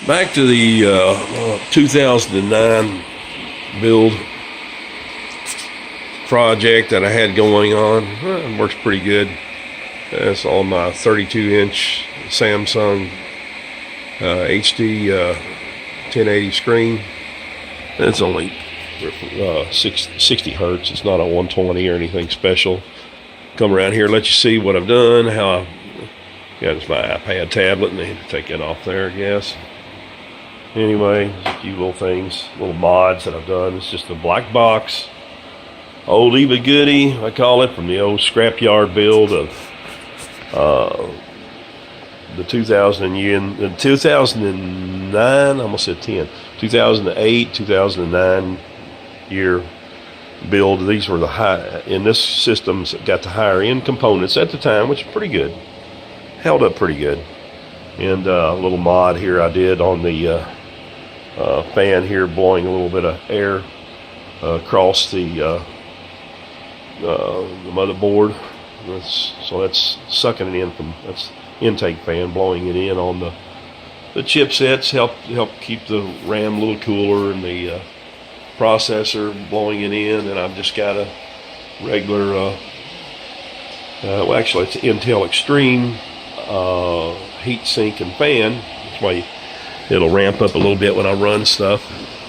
Back to the 2009 build project that I had going on. It works pretty good. That's on my 32-inch Samsung HD 1080 screen. It's only 60 hertz. It's not a 120 or anything special. Come around here, let you see what I've done. How I got my iPad tablet, and they take it off there, I guess. Anyway, a few little things, little mods that I've done. It's just a black box, oldie but goodie, I call it, from the old scrapyard build of the 2009, I almost said 2008, 2009 year build. These were the high, in this system's got the higher end components at the time, which is pretty good. Held up pretty good. And a little mod here I did on the fan here, blowing a little bit of air across the motherboard. So that's sucking it in from, that's intake fan blowing it in on the chipsets. Help keep the RAM a little cooler, and the processor blowing it in. And I've just got a regular well, actually it's Intel Extreme heat sink and fan. That's why it'll ramp up a little bit when I run stuff.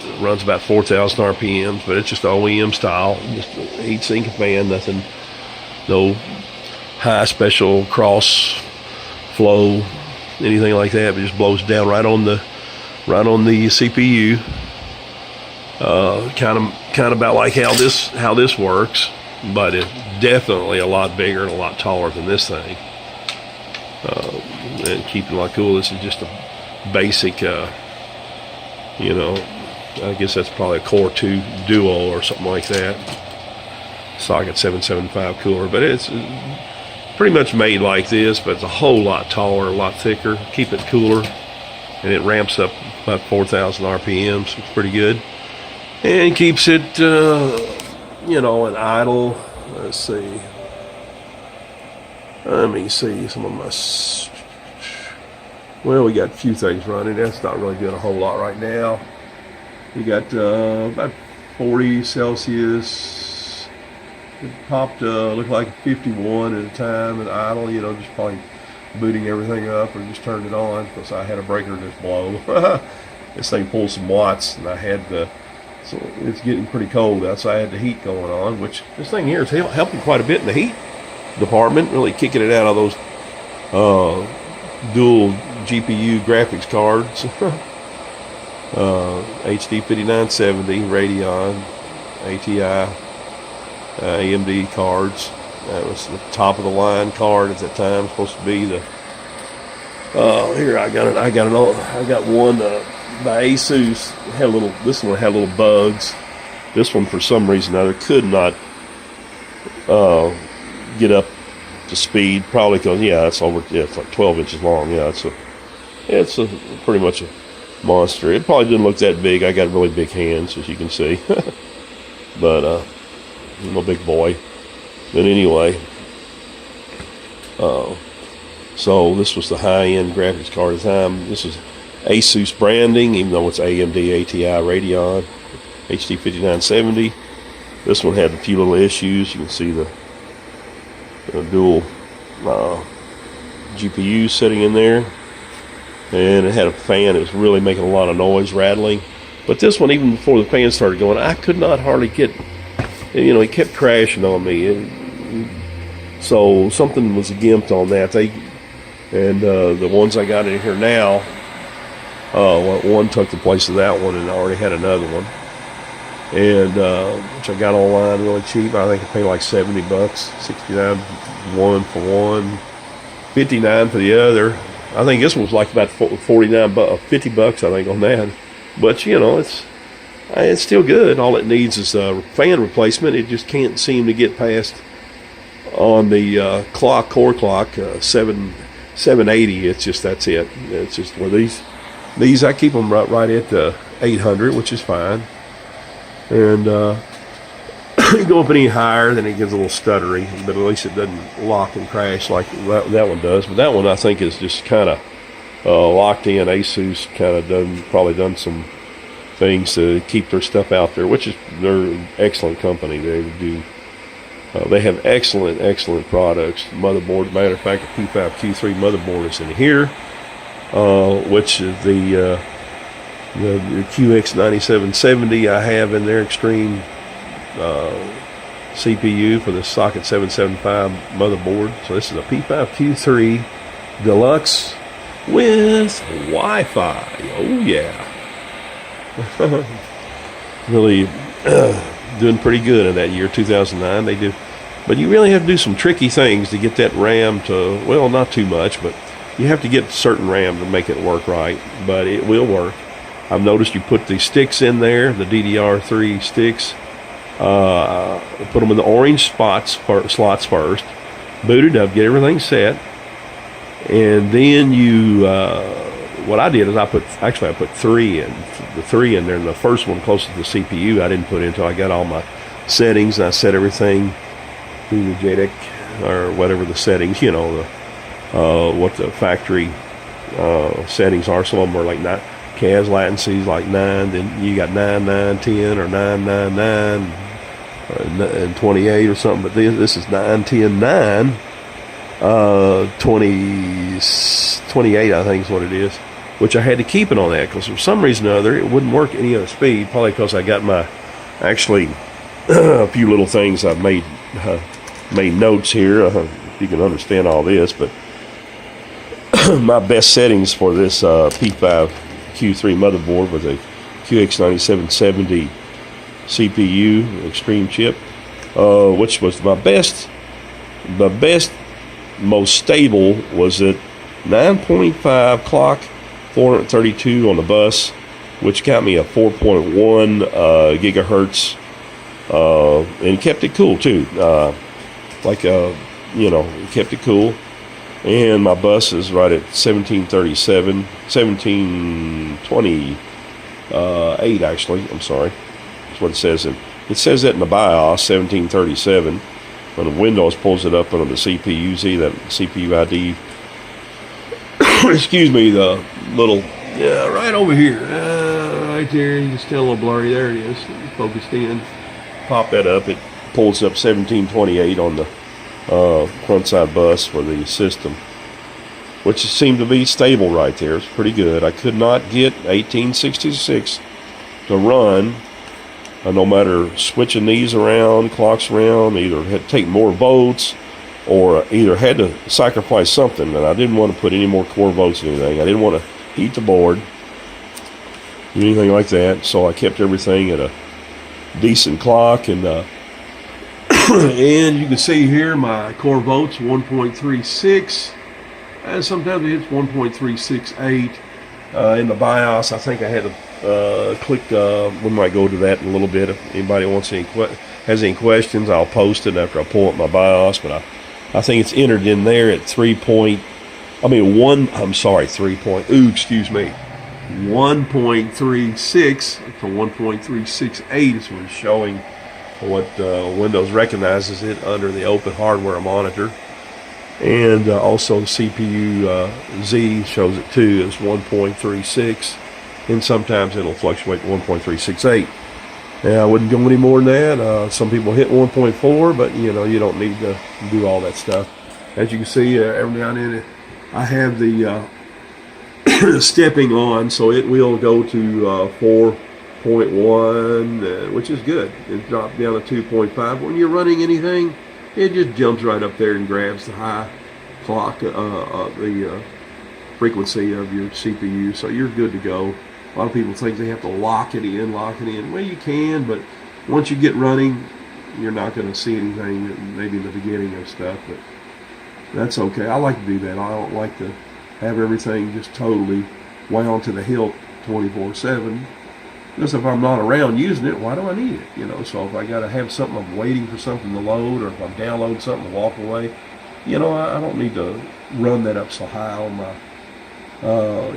It runs about 4,000 RPMs, but it's just OEM style, just a heat sink and fan. Nothing, no high special cross flow, anything like that. But it just blows down right on the CPU. Kind of about like how this works, but it's definitely a lot bigger and a lot taller than this thing. And keeping it a lot cool. This is just a basic, I guess that's probably a Core 2 Duo or something like that. Socket 775 cooler, but it's pretty much made like this, but it's a whole lot taller, a lot thicker, keep it cooler, and it ramps up about 4,000 RPM, so it's pretty good. And keeps it, an idle. Let's see. Let me see some of my. Well, we got a few things running. That's not really doing a whole lot right now. We got about 40 Celsius. It popped, looked like 51 at a time, and idle. Just probably booting everything up or just turned it on because I had a breaker just blow. This thing pulled some watts, and I had the. So it's getting pretty cold outside. I had the heat going on, which this thing here is helping quite a bit in the heat department, really kicking it out of those dual GPU graphics cards. HD 5970 Radeon, ATI, AMD cards. That was the top of the line card at that time. Supposed to be the. Here I got one by ASUS. This one had little bugs. This one, for some reason or other, could not get up to speed. Probably because it's like 12 inches long. It's pretty much a monster. It probably didn't look that big. I got really big hands, as you can see. But I'm a big boy. But anyway, so this was the high-end graphics card at the time. This is ASUS branding, even though it's AMD, ATI, Radeon, HD 5970. This one had a few little issues. You can see the dual GPU sitting in there, and it had a fan that was really making a lot of noise, rattling. But this one, even before the fan started going, I could not hardly get. It kept crashing on me, so something was gimped on that. The ones I got in here now. One took the place of that one, and I already had another one, and which I got online really cheap. I think I paid like $70, $69 one for one, $59 for the other. I think this one was like about $49, $50 I think on that. But it's still good. All it needs is a fan replacement. It just can't seem to get past on the core clock 780. It's just that's it. It's just where these I keep them right at 800, which is fine. And you go up any higher, then it gets a little stuttery, but at least it doesn't lock and crash like that one does. But that one I think is just kind of locked in. ASUS kind of probably done some things to keep their stuff out there, which is, they're an excellent company. They do. They have excellent products. Motherboard, matter of fact, the P5Q3 motherboard is in here, which is the QX9770 I have in there, Extreme CPU for the socket 775 motherboard. So this is a P5Q3 Deluxe with Wi-Fi. Oh yeah. Really doing pretty good in that year 2009. They do, but you really have to do some tricky things to get that RAM to, well, not too much, but you have to get certain RAM to make it work right, but it will work. I've noticed you put the sticks in there, the ddr3 sticks, put them in the orange slots first, boot it up, get everything set, and then you what I did is I put three in, the three in there, and the first one closest to the CPU I didn't put in until I got all my settings, and I set everything through the JEDEC or whatever the settings, you know, what the factory settings are. Some of them are like CAS latencies like 9, then you got 9, 9, 10, or 9, 9, 9, and 28 or something, but this is 9, 10, 9, 20, 28 I think is what it is, which I had to keep it on that because for some reason or other it wouldn't work any other speed, probably because I got my, actually a few little things I've made notes here, if you can understand all this, but my best settings for this P5Q3 motherboard was a QX9770 CPU Extreme chip, which was my best. The best, most stable was at 9.5 clock, 432 on the bus, which got me a 4.1 gigahertz, and it kept it cool too. You know, it kept it cool. And my bus is right at 1728 actually. I'm sorry. That's what it says. It says that in the BIOS, 1737. When the Windows pulls it up on the CPU, see that CPU ID. Excuse me, the little, yeah, right over here. Right there, you can still a little blurry. There it is, focused in. Pop that up, it pulls up 1728 on the front side bus for the system, which seemed to be stable right there. It's pretty good. I could not get 1866 to run, no matter switching these around, clocks around, either had to take more votes or either had to sacrifice something, and I didn't want to put any more core votes in anything. I didn't want to heat the board, do anything like that, so I kept everything at a decent clock, and and you can see here my core votes 1.36, and sometimes it hits 1.368. In the BIOS, I think I had to click, we might go to that in a little bit. If anybody wants has any questions, I'll post it after I pull up my BIOS, but I think it's entered in there at 3 point, excuse me, 1.36 to 1.368 is what it's showing. What Windows recognizes it under the open hardware monitor, and also CPU Z shows it too as 1.36, and sometimes it'll fluctuate to 1.368. Now I wouldn't go any more than that. Some people hit 1.4, but you know, you don't need to do all that stuff. As you can see, every now and then I have the stepping on, so it will go to 4.1, which is good. It dropped down to 2.5. When you're running anything, it just jumps right up there and grabs the high clock, the frequency of your CPU, so you're good to go. A lot of people think they have to lock it in. Well, you can, but once you get running, you're not going to see anything maybe in the beginning of stuff, but that's okay. I like to do that. I don't like to have everything just totally wound to the hilt 24/7. Because if I'm not around using it, why do I need it? You know, so if I got to have something, I'm waiting for something to load, or if I'm downloading something to walk away, you know, I don't need to run that up so high on my,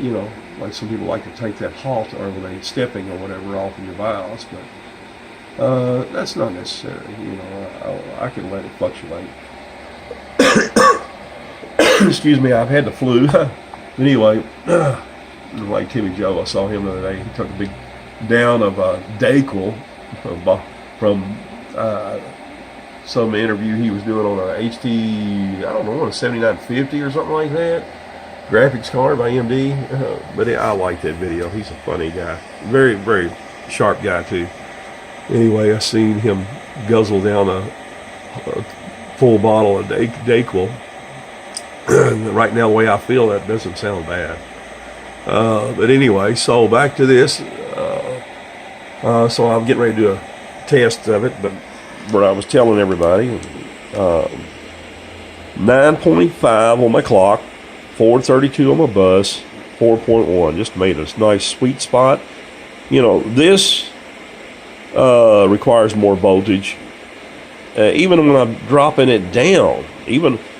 you know, like some people like to take that halt or when they're stepping or whatever off in your BIOS, but that's not necessary. You know, I can let it fluctuate. Excuse me, I've had the flu. Anyway, like Timmy Joe, I saw him the other day. He took a big down of DayQuil from some interview he was doing on a HT, I don't know, a 7950 or something like that. Graphics card by AMD. But I like that video. He's a funny guy. Very, very sharp guy too. Anyway, I seen him guzzle down a full bottle of DayQuil. Right now, the way I feel, that doesn't sound bad. But anyway, so back to this. So I'm getting ready to do a test of it, but where I was telling everybody, 9.5 on my clock, 432 on my bus, 4.1. Just made a nice sweet spot. You know, this requires more voltage. Even when I'm dropping it down,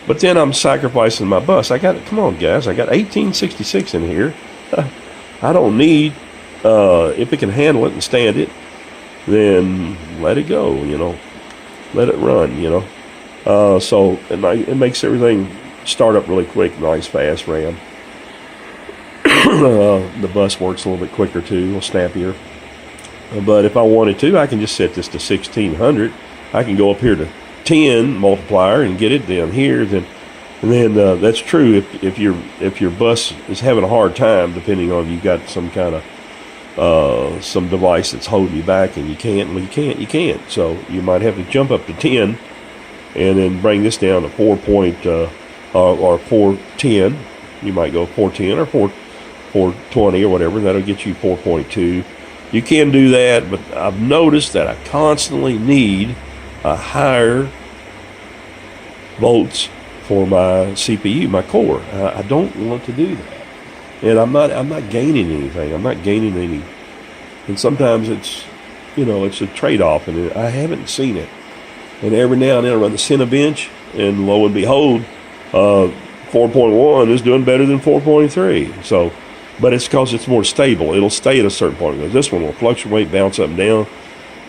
but then I'm sacrificing my bus. Come on guys, I got 1866 in here. I don't need, if it can handle it and stand it, then let it go, you know, let it run, you know. So it makes everything start up really quick, nice fast RAM. The bus works a little bit quicker too, a little snappier. But if I wanted to, I can just set this to 1600. I can go up here to 10 multiplier and get it down here. Then that's true if your bus is having a hard time, depending on you got some kind of some device that's holding you back and you can't. You can't. So you might have to jump up to 10 and then bring this down to 410. You might go 410 or 420 or whatever. That'll get you 4.2. You can do that, but I've noticed that I constantly need a higher volts for my CPU, my core. I don't want to do that, and I'm not gaining anything. I'm not gaining any, and sometimes it's, you know, it's a trade-off, and I haven't seen it. And every now and then I run the Cinebench, and lo and behold, 4.1 is doing better than 4.3. So, but it's because it's more stable. It'll stay at a certain point. This one will fluctuate, bounce up and down.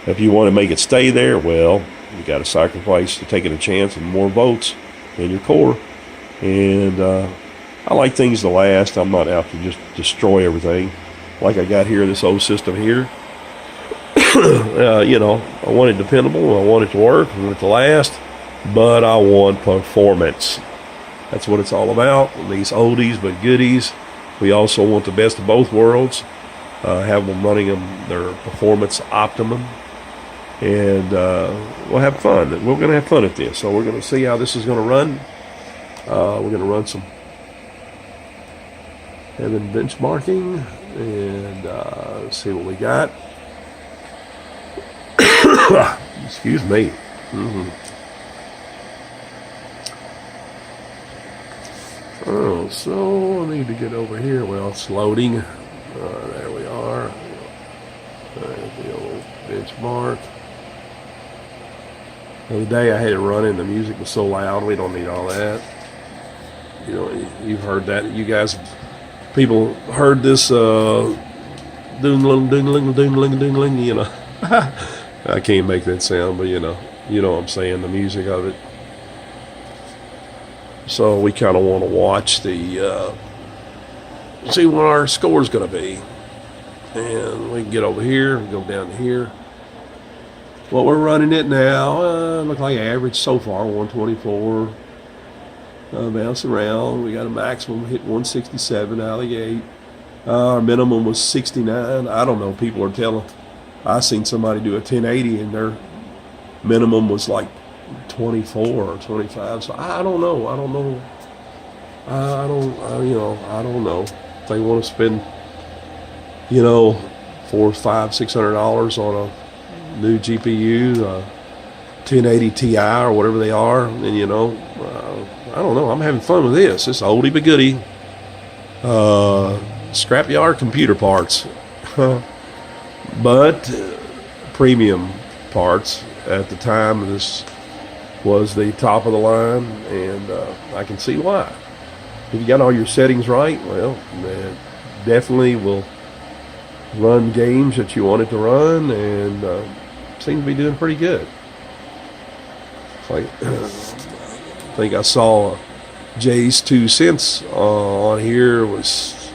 If you want to make it stay there, well, you got to sacrifice to taking a chance and more volts in your core. And I like things to last. I'm not out to just destroy everything like I got here, this old system here. You know, I want it dependable, I want it to work, I want it to last, but I want performance. That's what it's all about. These oldies but goodies. We also want the best of both worlds. Have them running their performance optimum. And we'll have fun. We're going to have fun at this. So we're going to see how this is going to run. We're going to run some and then benchmarking and see what we got. Excuse me. Oh, so I need to get over here. Well, it's loading. There we are. There's the old benchmark. The other day I had it running. The music was so loud. We don't need all that. You know, you've heard that. You guys, people heard this doodling, doodling, doodling, doodling. You know, I can't make that sound, but you know what I'm saying. The music of it. So we kind of want to watch the see what our score is going to be, and we can get over here and go down to here. What we're running it now, look like average so far 124. Bounce around. We got a maximum hit 167 out of the gate. Our minimum was 69. I don't know. People are telling. I seen somebody do a 1080 and their minimum was like 24 or 25. So I don't know. I don't know. I don't know. If they want to spend, $400, $500, $600 on a new GPU, 1080 Ti or whatever they are, and I don't know. I'm having fun with this. It's oldie but goodie. Scrapyard computer parts, but premium parts. At the time, this was the top of the line, and I can see why. If you got all your settings right, well, it definitely will run games that you want it to run, and seems to be doing pretty good. Like, I think I saw Jay's 2 cents on here was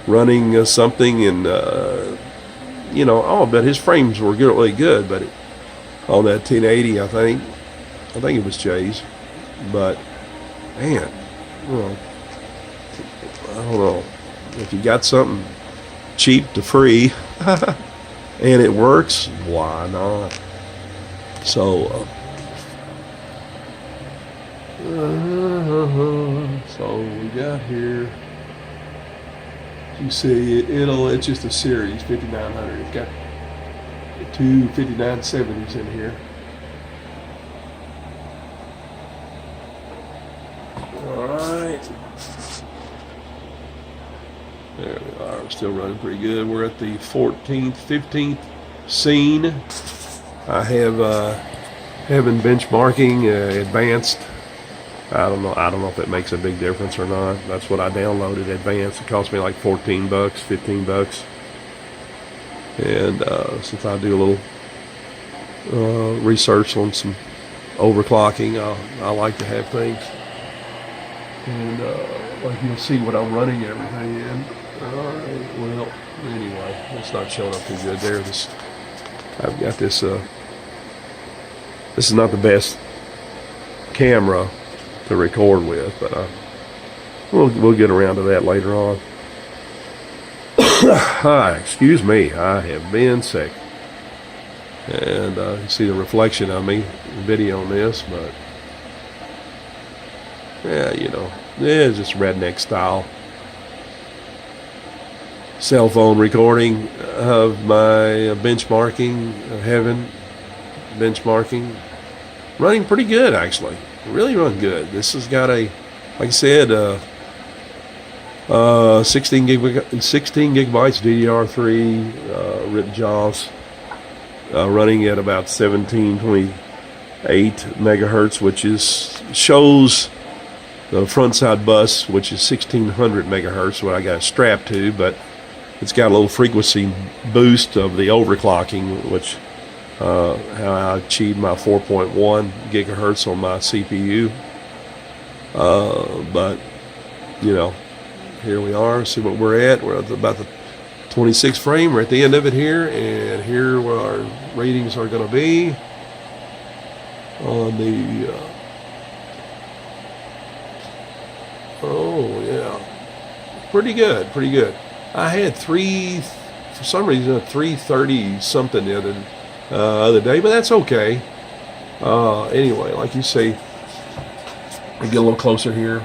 running something, and you know, oh, but his frames were really good. But on that 1080, I think it was Jay's. But man, well, I don't know, if you got something cheap to free and it works, why not? So so we got here, you see it's just a series 5900. It's got two 5970s in here. Alright, there we are. We're still running pretty good. We're at the 14th, 15th scene. I have having benchmarking advanced. I don't know if that makes a big difference or not. That's what I downloaded, advanced. It cost me like 14 bucks, 15 bucks. And since I do a little research on some overclocking, I like to have things. And like you'll see what I'm running everything in. Alright, well, anyway, it's not showing up too good there. I've got this, this is not the best camera to record with, but we'll get around to that later on. Hi, excuse me, I have been sick. And you see the reflection of me in video on this, but yeah, you know, it's just redneck style cell phone recording of my benchmarking, benchmarking. Running pretty good, actually. Really run good. This has got a, like I said, 16 gigabytes ddr3 written JAWS, running at about 1728 megahertz, which shows the front side bus, which is 1600 megahertz, what I got strapped to, but it's got a little frequency boost of the overclocking, which how I achieved my 4.1 gigahertz on my CPU. But you know, here we are. See what we're at. We're at about the 26 frame. We're at the end of it here, and here where our ratings are going to be on the. Oh yeah, pretty good, pretty good. I had for some reason 330 something the other day, but that's okay. Anyway, like you see, we get a little closer here.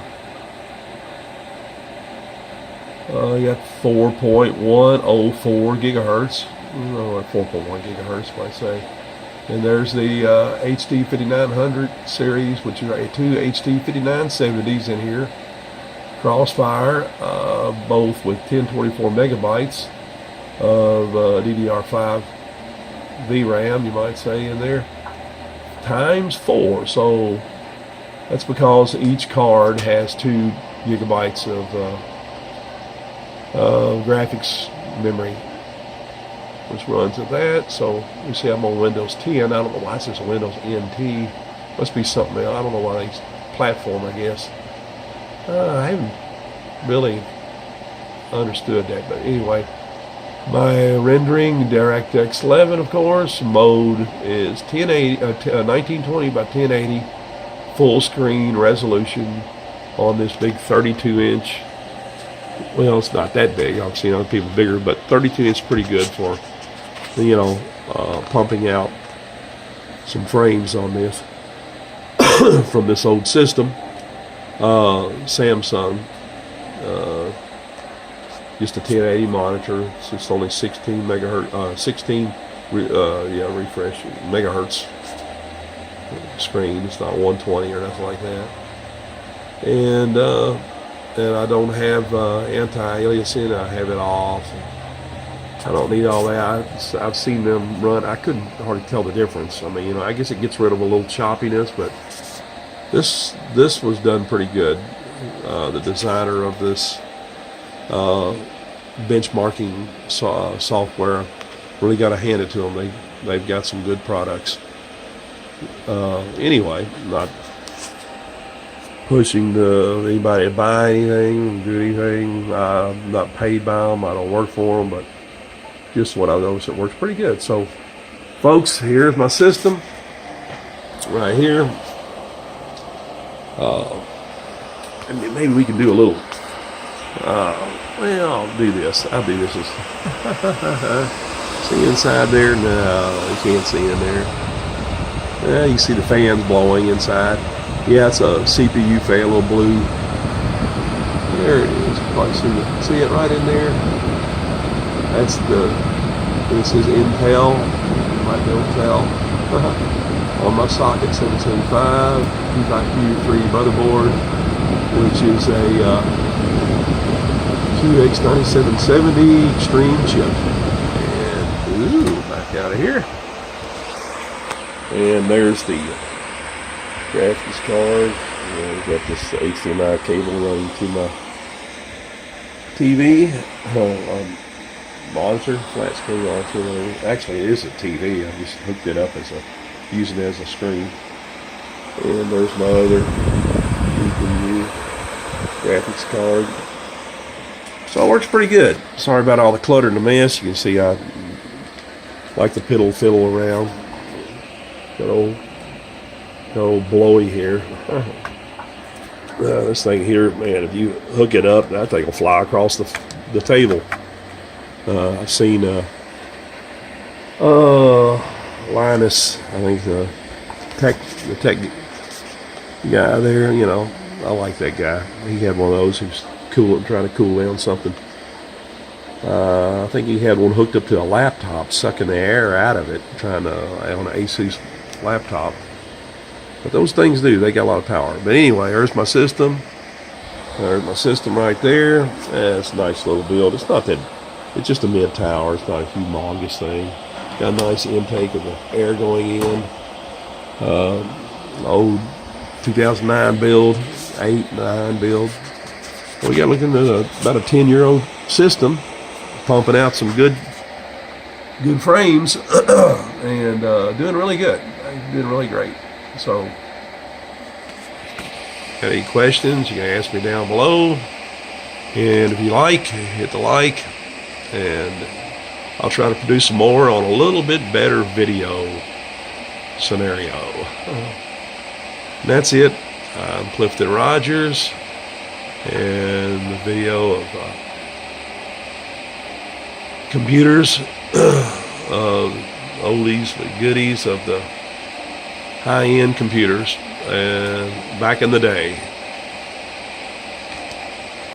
I got 4.104 gigahertz. Oh, 4.1 gigahertz, if I say. And there's the HD 5900 series, which are two HD 5970s in here. Crossfire, both with 1024 megabytes of DDR5 VRAM, you might say, in there, times 4. So that's because each card has 2 gigabytes of graphics memory, which runs at that. So you see I'm on Windows 10. I don't know why it says Windows NT. Must be something else. I don't know why they platform, I guess. I haven't really understood that, but anyway, my rendering DirectX 11, of course. Mode is 1920 by 1080, full screen resolution on this big 32-inch. Well, it's not that big. I've seen other people bigger, but 32-inch is pretty good for, you know, pumping out some frames on this from this old system. Samsung, just a 1080 monitor. It's only 16 megahertz, refresh megahertz screen. It's not 120 or nothing like that. And I don't have anti-aliasing. I have it off. I don't need all that. I've seen them run. I couldn't hardly tell the difference. I mean, you know, I guess it gets rid of a little choppiness, but this was done pretty good. The designer of this benchmarking software, really got to hand it to them. They've got some good products. Anyway, not pushing anybody to buy anything, do anything. I'm not paid by them. I don't work for them, but just what I noticed, it works pretty good. So, folks, here's my system right here. And maybe we can do a little. Well, I'll do this. I'll do this. See inside there? No, you can't see in there. You can see the fans blowing inside. Yeah, it's a CPU fan, a little blue. There it is. You probably see it right in there. That's this is Intel. You might be able to tell. On my socket 775 P5Q3 motherboard, which is a QX9770 Extreme chip. And back out of here. And there's the graphics card. I've got this HDMI cable running to my TV. Monitor, flat screen monitor. Actually, it is a TV. I just hooked it up using it as a screen. And there's my other GPU graphics card. So it works pretty good. Sorry about all the clutter and the mess. You can see I like to fiddle around. Got old blowy here. This thing here, man, if you hook it up, that thing will fly across the table. I've seen Linus, I think the tech guy there, you know, I like that guy. He had one of those. He was trying to cool down something. I think he had one hooked up to a laptop, sucking the air out of it, on an ASUS laptop. But those things they got a lot of power. But anyway, there's my system. There's my system right there. It's a nice little build. It's just a mid tower. It's not a humongous thing. Got a nice intake of the air going in. Old 2009 build, 8-9 build. We got looking at about a 10-year-old system, pumping out some good frames, and doing really good. Doing really great. So, got any questions, you can ask me down below. And if you like, hit the like. And I'll try to produce some more on a little bit better video scenario. And that's it. I'm Clifton Rogers. And the video of computers, oldies, the goodies of the high-end computers, and back in the day.